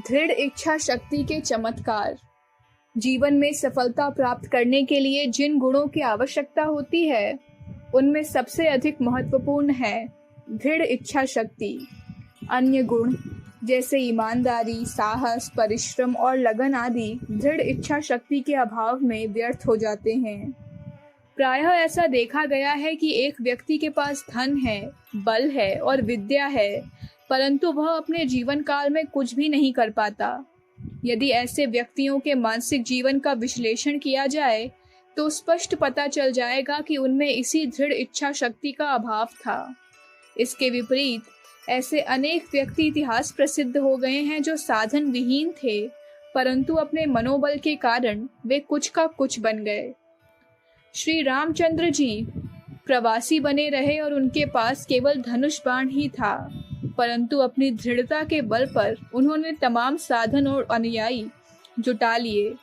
दृढ़ इच्छा शक्ति के चमत्कार। जीवन में सफलता प्राप्त करने के लिए जिन गुणों की आवश्यकता होती है, उनमें सबसे अधिक महत्वपूर्ण है दृढ़ इच्छा शक्ति। अन्य गुण जैसे ईमानदारी, साहस, परिश्रम और लगन आदि दृढ़ इच्छा शक्ति के अभाव में व्यर्थ हो जाते हैं। प्रायः ऐसा देखा गया है कि एक व्यक्ति के पास धन है, बल है और विद्या है, परंतु वह अपने जीवन काल में कुछ भी नहीं कर पाता। यदि ऐसे व्यक्तियों के मानसिक जीवन का विश्लेषण किया जाए तो स्पष्ट पता चल जाएगा कि उनमें इसी दृढ़ इच्छा शक्ति का अभाव था। इसके विपरीत ऐसे अनेक व्यक्ति इतिहास प्रसिद्ध हो गए हैं जो साधन विहीन थे, परंतु अपने मनोबल के कारण वे कुछ का कुछ बन गए। श्री रामचंद्र जी प्रवासी बने रहे और उनके पास केवल धनुष बाण ही था, परंतु अपनी दृढ़ता के बल पर उन्होंने तमाम साधन और अनुयायी जुटा लिए।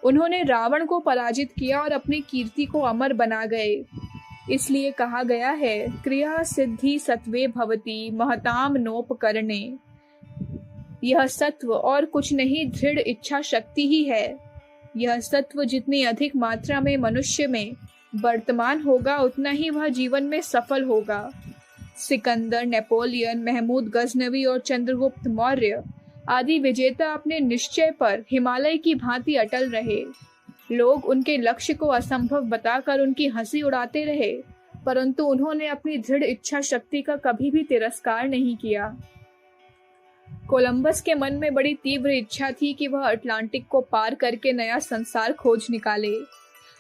उन्होंने रावण को पराजित किया और अपनी कीर्ति को अमर बना गए। इसलिए कहा गया है, क्रिया सिद्धि सत्वे भवति महताम नोपकरणे। यह सत्व और कुछ नहीं दृढ़ इच्छा शक्ति ही है। यह सत्व जितनी अधिक मात्रा में मनुष्य में वर्तमान होगा, उतना ही वह जीवन में सफल होगा। सिकंदर, नेपोलियन, महमूद गजनवी और चंद्रगुप्त मौर्य आदि विजेता अपने निश्चय पर हिमालय की भांति अटल रहे। लोग उनके लक्ष्य को असंभव बताकर उनकी हंसी उड़ाते रहे, परंतु उन्होंने अपनी दृढ़ इच्छा शक्ति का कभी भी तिरस्कार नहीं किया। कोलंबस के मन में बड़ी तीव्र इच्छा थी कि वह अटलांटिक को पार करके नया संसार खोज निकाले।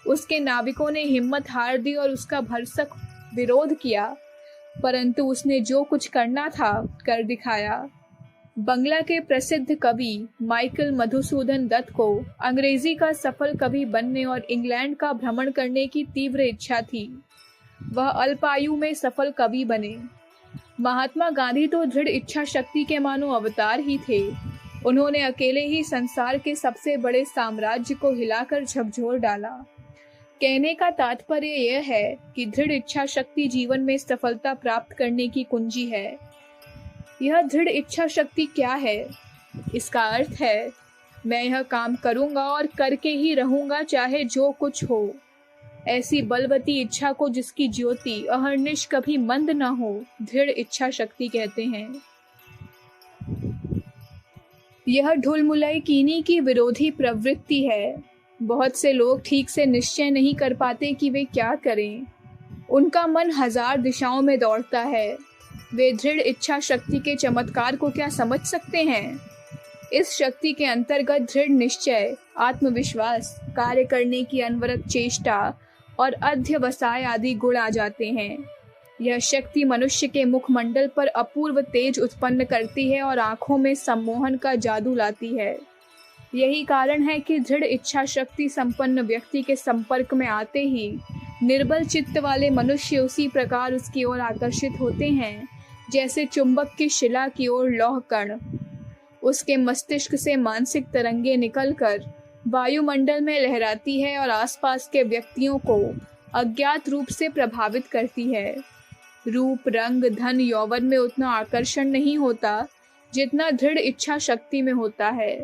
उसके नाविकों ने हिम्मत हार दी और उसका भरसक विरोध किया, परंतु उसने जो कुछ करना था कर दिखाया। बंगला के प्रसिद्ध कवि माइकल मधुसूदन दत्त को अंग्रेजी का सफल कवि बनने और इंग्लैंड का भ्रमण करने की तीव्र इच्छा थी। वह अल्पायु में सफल कवि बने। महात्मा गांधी तो दृढ़ इच्छा शक्ति के मानो अवतार ही थे। उन्होंने अकेले ही संसार के सबसे बड़े साम्राज्य को हिलाकर झकझोर डाला। कहने का तात्पर्य यह है कि दृढ़ इच्छा शक्ति जीवन में सफलता प्राप्त करने की कुंजी है। यह दृढ़ इच्छा शक्ति क्या है? इसका अर्थ है, मैं यह काम करूंगा और करके ही रहूंगा, चाहे जो कुछ हो। ऐसी बलवती इच्छा को जिसकी ज्योति अहर्निश कभी मंद न हो, दृढ़ इच्छा शक्ति कहते हैं। यह ढुलमुलाई कीनी की विरोधी प्रवृत्ति है। बहुत से लोग ठीक से निश्चय नहीं कर पाते कि वे क्या करें। उनका मन हजार दिशाओं में दौड़ता है। वे दृढ़ इच्छा शक्ति के चमत्कार को क्या समझ सकते हैं? इस शक्ति के अंतर्गत दृढ़ निश्चय, आत्मविश्वास, कार्य करने की अनवरत चेष्टा और अध्यवसाय आदि गुण आ जाते हैं। यह शक्ति मनुष्य के मुखमंडल पर अपूर्व तेज उत्पन्न करती है और आंखों में सम्मोहन का जादू लाती है। यही कारण है कि दृढ़ इच्छा शक्ति संपन्न व्यक्ति के संपर्क में आते ही निर्बल चित्त वाले मनुष्य उसी प्रकार उसकी ओर आकर्षित होते हैं जैसे चुंबक की शिला की ओर लौह कण। उसके मस्तिष्क से मानसिक तरंगे निकलकर वायुमंडल में लहराती है और आसपास के व्यक्तियों को अज्ञात रूप से प्रभावित करती है। रूप, रंग, धन, यौवन में उतना आकर्षण नहीं होता जितना दृढ़ इच्छा शक्ति में होता है।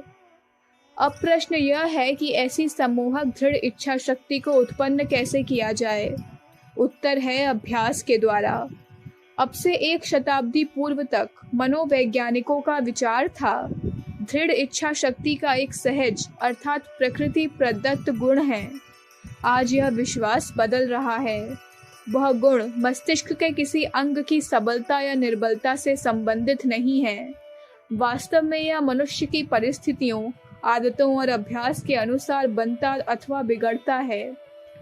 अब प्रश्न यह है कि ऐसी सम्मोहक दृढ़ इच्छा शक्ति को उत्पन्न कैसे किया जाए? उत्तर है अभ्यास के द्वारा। अब से 1 शताब्दी पूर्व तक मनोवैज्ञानिकों का विचार था दृढ़ इच्छा शक्ति का एक सहज अर्थात प्रकृति प्रदत्त गुण है। आज यह विश्वास बदल रहा है। वह गुण मस्तिष्क के किसी अंग की सबलता या निर्बलता से संबंधित नहीं है। वास्तव में यह मनुष्य की परिस्थितियों, आदतों और अभ्यास के अनुसार बनता अथवा बिगड़ता है।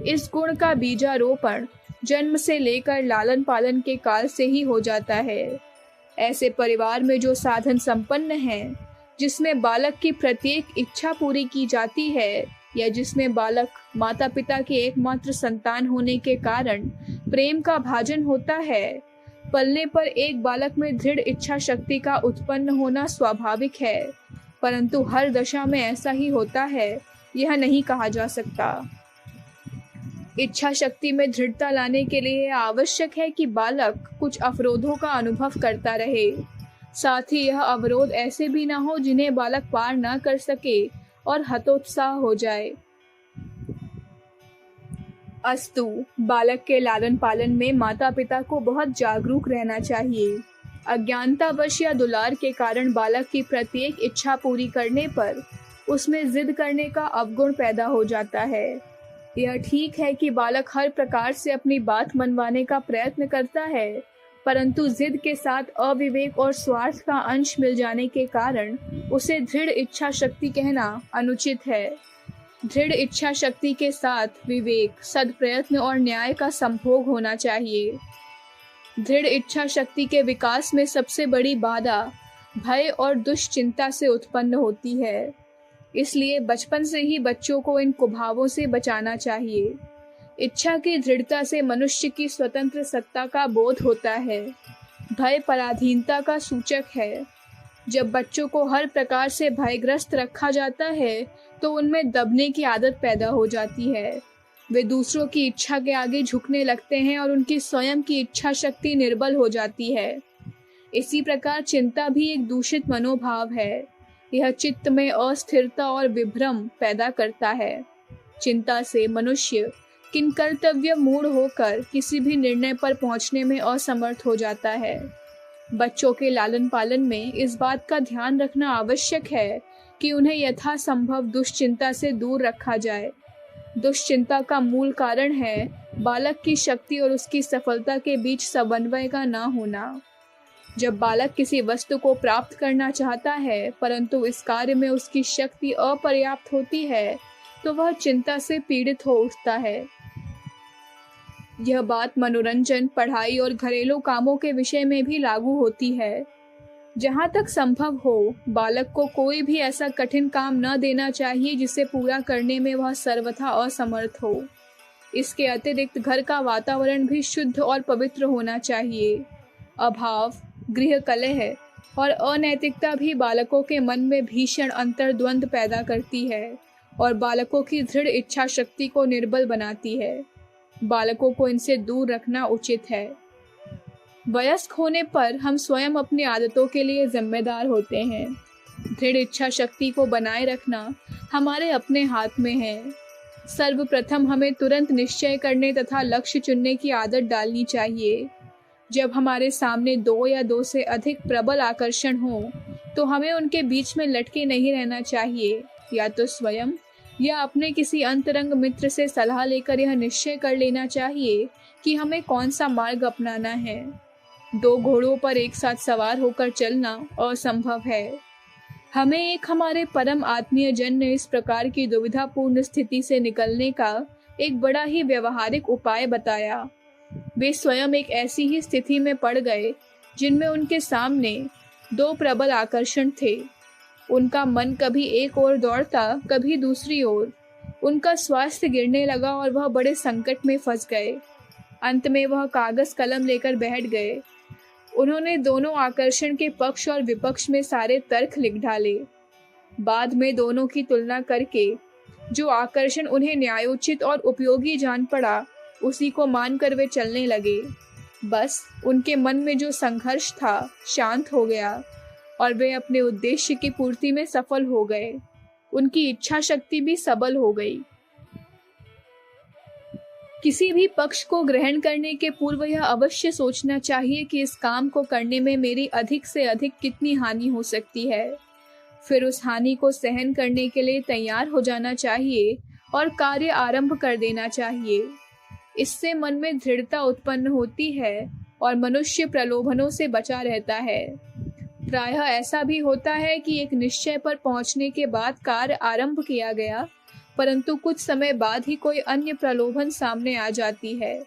इस गुण का बीजारोपण जन्म से लेकर लालन पालन के काल से ही हो जाता है। ऐसे परिवार में जो साधन संपन्न है, जिसमें बालक की प्रत्येक इच्छा पूरी की जाती है, या जिसमें बालक माता पिता की एकमात्र संतान होने के कारण प्रेम का भाजन होता है, पलने पर एक बालक में दृढ़ इच्छा शक्ति का उत्पन्न होना स्वाभाविक है। परंतु हर दशा में ऐसा ही होता है, यह नहीं कहा जा सकता। इच्छा शक्ति में दृढ़ता लाने के लिए आवश्यक है कि बालक कुछ अवरोधों का अनुभव करता रहे। साथ ही यह अवरोध ऐसे भी ना हो जिन्हें बालक पार न कर सके और हतोत्साह हो जाए। अस्तु, बालक के लालन पालन में माता पिता को बहुत जागरूक रहना चाहिए। अज्ञानतावश या दुलार के कारण बालक की प्रत्येक इच्छा पूरी करने पर उसमें जिद करने का अवगुण पैदा हो जाता है। यह ठीक है कि बालक हर प्रकार से अपनी बात मनवाने का प्रयत्न करता है, परंतु जिद के साथ अविवेक और स्वार्थ का अंश मिल जाने के कारण उसे दृढ़ इच्छा शक्ति कहना अनुचित है। दृढ़ इच्छा शक्ति के साथ विवेक, सद्प्रयत्न और न्याय का संभोग होना चाहिए। दृढ़ इच्छा शक्ति के विकास में सबसे बड़ी बाधा भय और दुश्चिंता से उत्पन्न होती है। इसलिए बचपन से ही बच्चों को इन कुभावों से बचाना चाहिए। इच्छा की दृढ़ता से मनुष्य की स्वतंत्र सत्ता का बोध होता है। भय पराधीनता का सूचक है। जब बच्चों को हर प्रकार से भयग्रस्त रखा जाता है तो उनमें दबने की आदत पैदा हो जाती है। वे दूसरों की इच्छा के आगे झुकने लगते हैं और उनकी स्वयं की इच्छा शक्ति निर्बल हो जाती है। इसी प्रकार चिंता भी एक दूषित मनोभाव है। यह चित्त में अस्थिरता और विभ्रम पैदा करता है। चिंता से मनुष्य किंकर्तव्य मूढ़ होकर किसी भी निर्णय पर पहुंचने में असमर्थ हो जाता है। बच्चों के लालन पालन में इस बात का ध्यान रखना आवश्यक है कि उन्हें यथासंभव दुश्चिंता से दूर रखा जाए। दुश्चिंता का मूल कारण है बालक की शक्ति और उसकी सफलता के बीच समन्वय का न होना। जब बालक किसी वस्तु को प्राप्त करना चाहता है परंतु इस कार्य में उसकी शक्ति अपर्याप्त होती है तो वह चिंता से पीड़ित हो उठता है। यह बात मनोरंजन, पढ़ाई और घरेलू कामों के विषय में भी लागू होती है। जहाँ तक संभव हो बालक को कोई भी ऐसा कठिन काम न देना चाहिए जिसे पूरा करने में वह सर्वथा असमर्थ हो। इसके अतिरिक्त घर का वातावरण भी शुद्ध और पवित्र होना चाहिए। अभाव, गृह कलह और अनैतिकता भी बालकों के मन में भीषण अंतर्द्वंद पैदा करती है और बालकों की दृढ़ इच्छा शक्ति को निर्बल बनाती है। बालकों को इनसे दूर रखना उचित है। वयस्क होने पर हम स्वयं अपनी आदतों के लिए जिम्मेदार होते हैं। दृढ़ इच्छा शक्ति को बनाए रखना हमारे अपने हाथ में है। सर्वप्रथम हमें तुरंत निश्चय करने तथा लक्ष्य चुनने की आदत डालनी चाहिए। जब हमारे सामने दो या दो से अधिक प्रबल आकर्षण हो तो हमें उनके बीच में लटके नहीं रहना चाहिए। या तो स्वयं या अपने किसी अंतरंग मित्र से सलाह लेकर यह निश्चय कर लेना चाहिए कि हमें कौन सा मार्ग अपनाना है। दो घोड़ों पर एक साथ सवार होकर चलना असंभव है। हमें एक हमारे परम आत्मीय जन ने इस प्रकार की दुविधापूर्ण स्थिति से निकलने का एक बड़ा ही व्यवहारिक उपाय बताया। वे स्वयं एक ऐसी ही स्थिति में पड़ गए जिनमें उनके सामने दो प्रबल आकर्षण थे। उनका मन कभी एक ओर दौड़ता, कभी दूसरी ओर। उनका स्वास्थ्य गिरने लगा और वह बड़े संकट में फंस गए। अंत में वह कागज कलम लेकर बैठ गए। उन्होंने दोनों आकर्षण के पक्ष और विपक्ष में सारे तर्क लिख डाले। बाद में दोनों की तुलना करके जो आकर्षण उन्हें न्यायोचित और उपयोगी जान पड़ा उसी को मानकर वे चलने लगे। बस उनके मन में जो संघर्ष था शांत हो गया और वे अपने उद्देश्य की पूर्ति में सफल हो गए। उनकी इच्छा शक्ति भी सबल हो गई। किसी भी पक्ष को ग्रहण करने के पूर्व यह अवश्य सोचना चाहिए कि इस काम को करने में मेरी अधिक से अधिक कितनी हानि हो सकती है। फिर उस हानि को सहन करने के लिए तैयार हो जाना चाहिए और कार्य आरंभ कर देना चाहिए। इससे मन में दृढ़ता उत्पन्न होती है और मनुष्य प्रलोभनों से बचा रहता है। प्रायः ऐसा भी होता है कि एक निश्चय पर पहुंचने के बाद कार्य आरंभ किया गया, परंतु कुछ समय बाद ही कोई अन्य प्रलोभन सामने आ जाती है।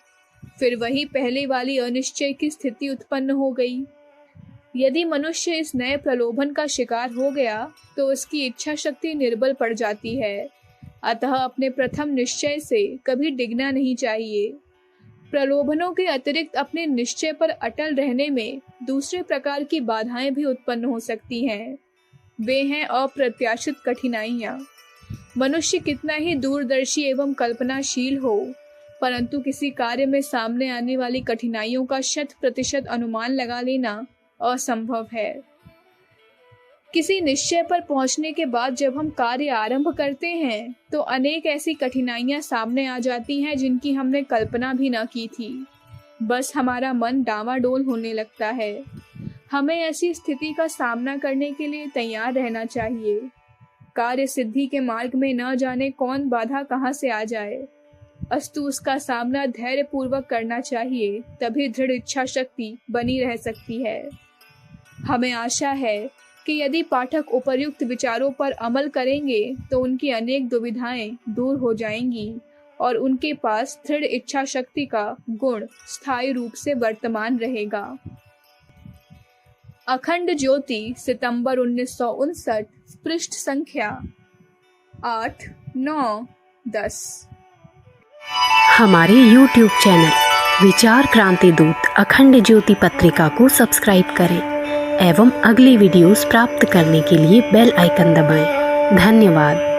फिर वही पहले वाली अनिश्चय की स्थिति उत्पन्न हो गई। यदि मनुष्य इस नए प्रलोभन का शिकार हो गया तो उसकी इच्छा शक्ति निर्बल पड़ जाती है। अतः अपने प्रथम निश्चय से कभी डिगना नहीं चाहिए। प्रलोभनों के अतिरिक्त अपने निश्चय पर अटल रहने में दूसरे प्रकार की बाधाएं भी उत्पन्न हो सकती हैं। वे हैं अप्रत्याशित कठिनाइयां। मनुष्य कितना ही दूरदर्शी एवं कल्पनाशील हो, परंतु किसी कार्य में सामने आने वाली कठिनाइयों का 100% अनुमान लगा लेना असंभव है। किसी निश्चय पर पहुंचने के बाद जब हम कार्य आरंभ करते हैं तो अनेक ऐसी कठिनाइयां सामने आ जाती हैं जिनकी हमने कल्पना भी न की थी। बस हमारा मन डावाडोल होने लगता है। हमें ऐसी स्थिति का सामना करने के लिए तैयार रहना चाहिए। कार्य सिद्धि के मार्ग में न जाने कौन बाधा कहाँ से आ जाए, अस्तु उसका सामना धैर्य पूर्वक करना चाहिए, तभी दृढ़ इच्छा शक्ति बनी रह सकती है। हमें आशा है कि यदि पाठक उपर्युक्त विचारों पर अमल करेंगे तो उनकी अनेक दुविधाएं दूर हो जाएंगी और उनके पास दृढ़ इच्छा शक्ति का गुण स्थायी रूप से वर्तमान रहेगा। अखंड ज्योति, सितंबर 1959, पृष्ठ संख्या 8, 9, 10। हमारे YouTube चैनल विचार क्रांति दूत अखंड ज्योति पत्रिका को सब्सक्राइब करें एवं अगली वीडियोस प्राप्त करने के लिए बेल आइकन दबाएं। धन्यवाद।